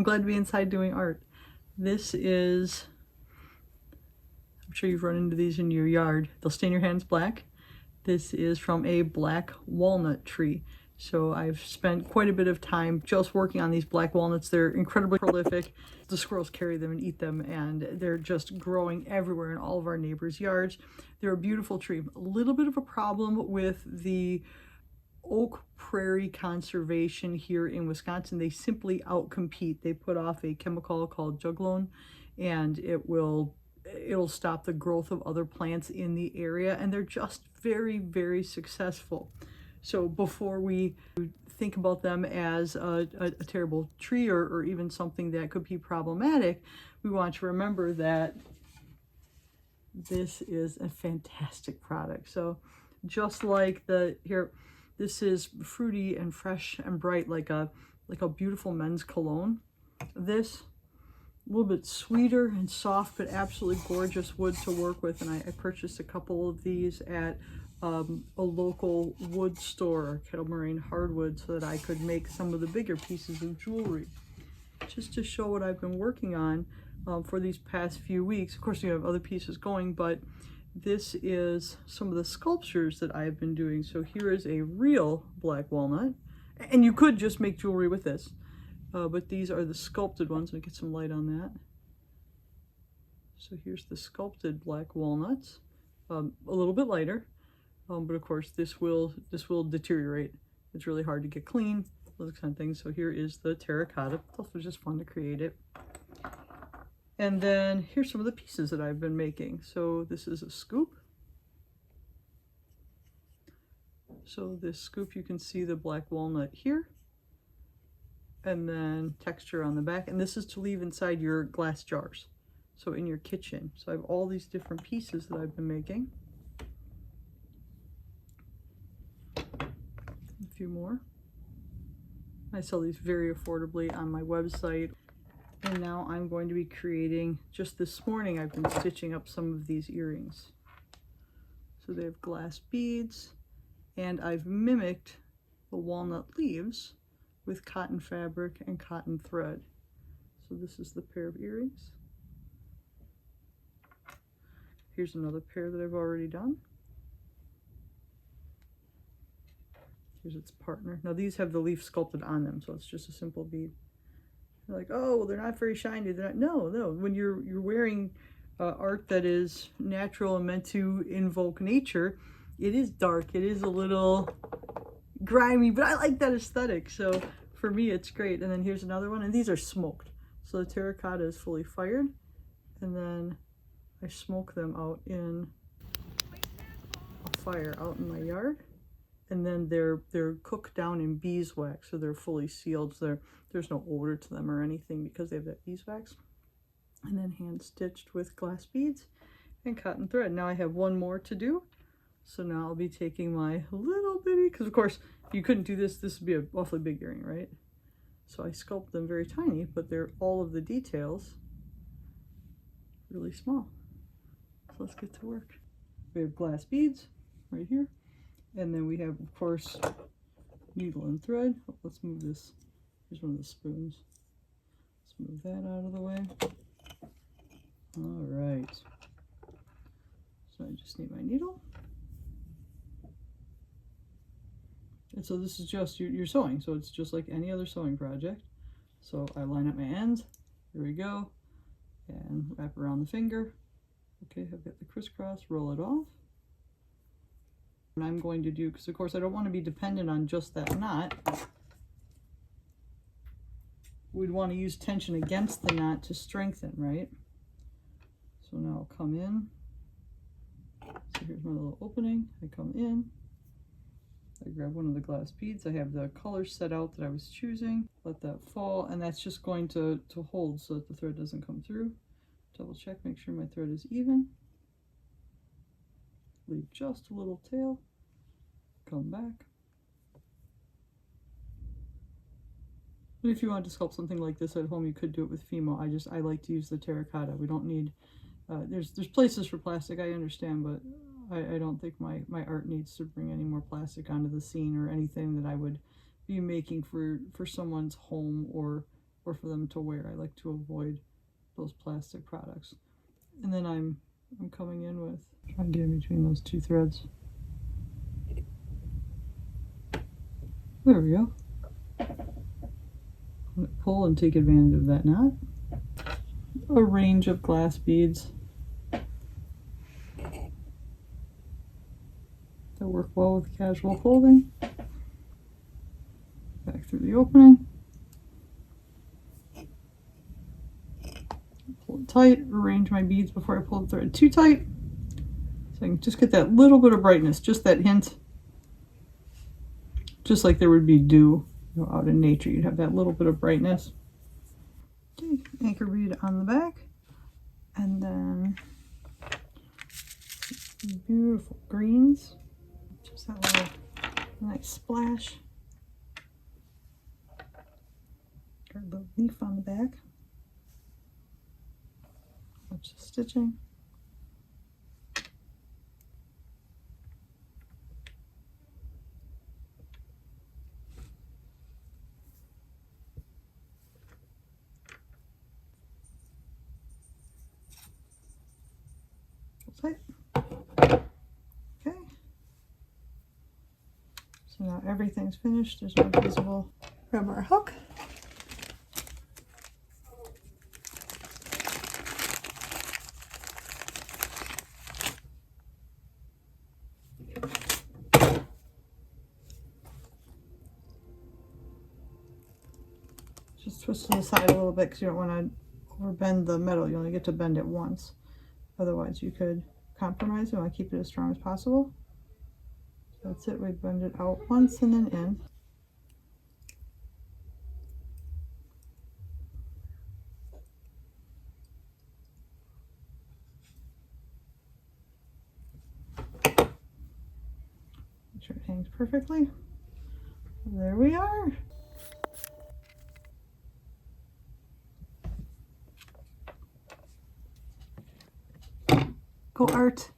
I'm glad to be inside doing art. This is, I'm sure you've run into these in your yard. They'll stain your hands black. This is from a black walnut tree. So I've spent quite a bit of time just working on these black walnuts. They're incredibly prolific. The squirrels carry them and eat them, and they're just growing everywhere in all of our neighbors' yards. They're a beautiful tree. A little bit of a problem with the oak prairie conservation here in Wisconsin. They simply outcompete. They put off a chemical called juglone, and it'll stop the growth of other plants in the area, and they're just very, very successful. So before we think about them as a terrible tree or even something that could be problematic, we want to remember that this is a fantastic product. So just like this is fruity and fresh and bright, like a beautiful men's cologne. This, a little bit sweeter and soft, but absolutely gorgeous wood to work with. And I purchased a couple of these at a local wood store, Kettle Moraine Hardwood, so that I could make some of the bigger pieces of jewelry. Just to show what I've been working on for these past few weeks. Of course, you have other pieces going, but this is some of the sculptures that I've been doing. So here is a real black walnut, and you could just make jewelry with this, but these are the sculpted ones. Let me get some light on that. So here's the sculpted black walnuts, a little bit lighter, but of course this will deteriorate. It's really hard to get clean, those kind of things. So here is the terracotta. It's also just fun to create it. And then here's some of the pieces that I've been making. So this is a scoop. So this scoop, you can see the black walnut here, and then texture on the back. And this is to leave inside your glass jars, so in your kitchen. So I have all these different pieces that I've been making. A few more. I sell these very affordably on my website. And now I'm going to be creating, just this morning I've been stitching up some of these earrings. So they have glass beads, and I've mimicked the walnut leaves with cotton fabric and cotton thread. So this is the pair of earrings. Here's another pair that I've already done. Here's its partner. Now these have the leaf sculpted on them, so it's just a simple bead. You're like, oh, well, they're not very shiny. They're not. No. When you're wearing art that is natural and meant to invoke nature, it is dark. It is a little grimy, but I like that aesthetic. So for me, it's great. And then here's another one, and these are smoked. So the terracotta is fully fired, and then I smoke them out in a fire out in my yard. And then they're cooked down in beeswax, so they're fully sealed. So there's no odor to them or anything because they have that beeswax. And then hand stitched with glass beads and cotton thread. Now I have one more to do. So now I'll be taking my little bitty, because of course you couldn't do this. This would be an awfully big earring, right? So I sculpt them very tiny, but they're all of the details really small. So let's get to work. We have glass beads right here. And then we have, of course, needle and thread. Oh, let's move this. Here's one of the spoons. Let's move that out of the way. All right. So I just need my needle. And so this is just your sewing. So it's just like any other sewing project. So I line up my ends. Here we go. And wrap around the finger. Okay, I've got the crisscross. Roll it off. And I'm going to do, because of course I don't want to be dependent on just that knot. We'd want to use tension against the knot to strengthen, right? So now I'll come in. So here's my little opening. I come in. I grab one of the glass beads. I have the color set out that I was choosing. Let that fall, and that's just going to hold so that the thread doesn't come through. Double check, make sure my thread is even. Leave just a little tail, come back. But if you wanted to sculpt something like this at home, you could do it with Fimo. I like to use the terracotta. We don't need, there's places for plastic, I understand, but I don't think my art needs to bring any more plastic onto the scene or anything that I would be making for someone's home or or for them to wear. I like to avoid those plastic products. And then I'm coming in with, trying to get in between those two threads. There we go. Pull and take advantage of that knot. A range of glass beads that work well with casual folding. Back through the opening. Pull it tight, arrange my beads before I pull the thread too tight. So I can just get that little bit of brightness, just that hint. Just like there would be dew, you know, out in nature, you'd have that little bit of brightness. Okay, anchor bead on the back, and then beautiful greens. Just that little nice splash. Got a little leaf on the back. Watch the stitching. Tight. Okay. So now everything's finished. There's no visible. Grab our hook. Just twist to the side a little bit because you don't want to overbend the metal. You only get to bend it once. Otherwise you could compromise. You want to keep it as strong as possible. So that's it. We bend it out once and then in. Make sure it hangs perfectly. There we are. Go art.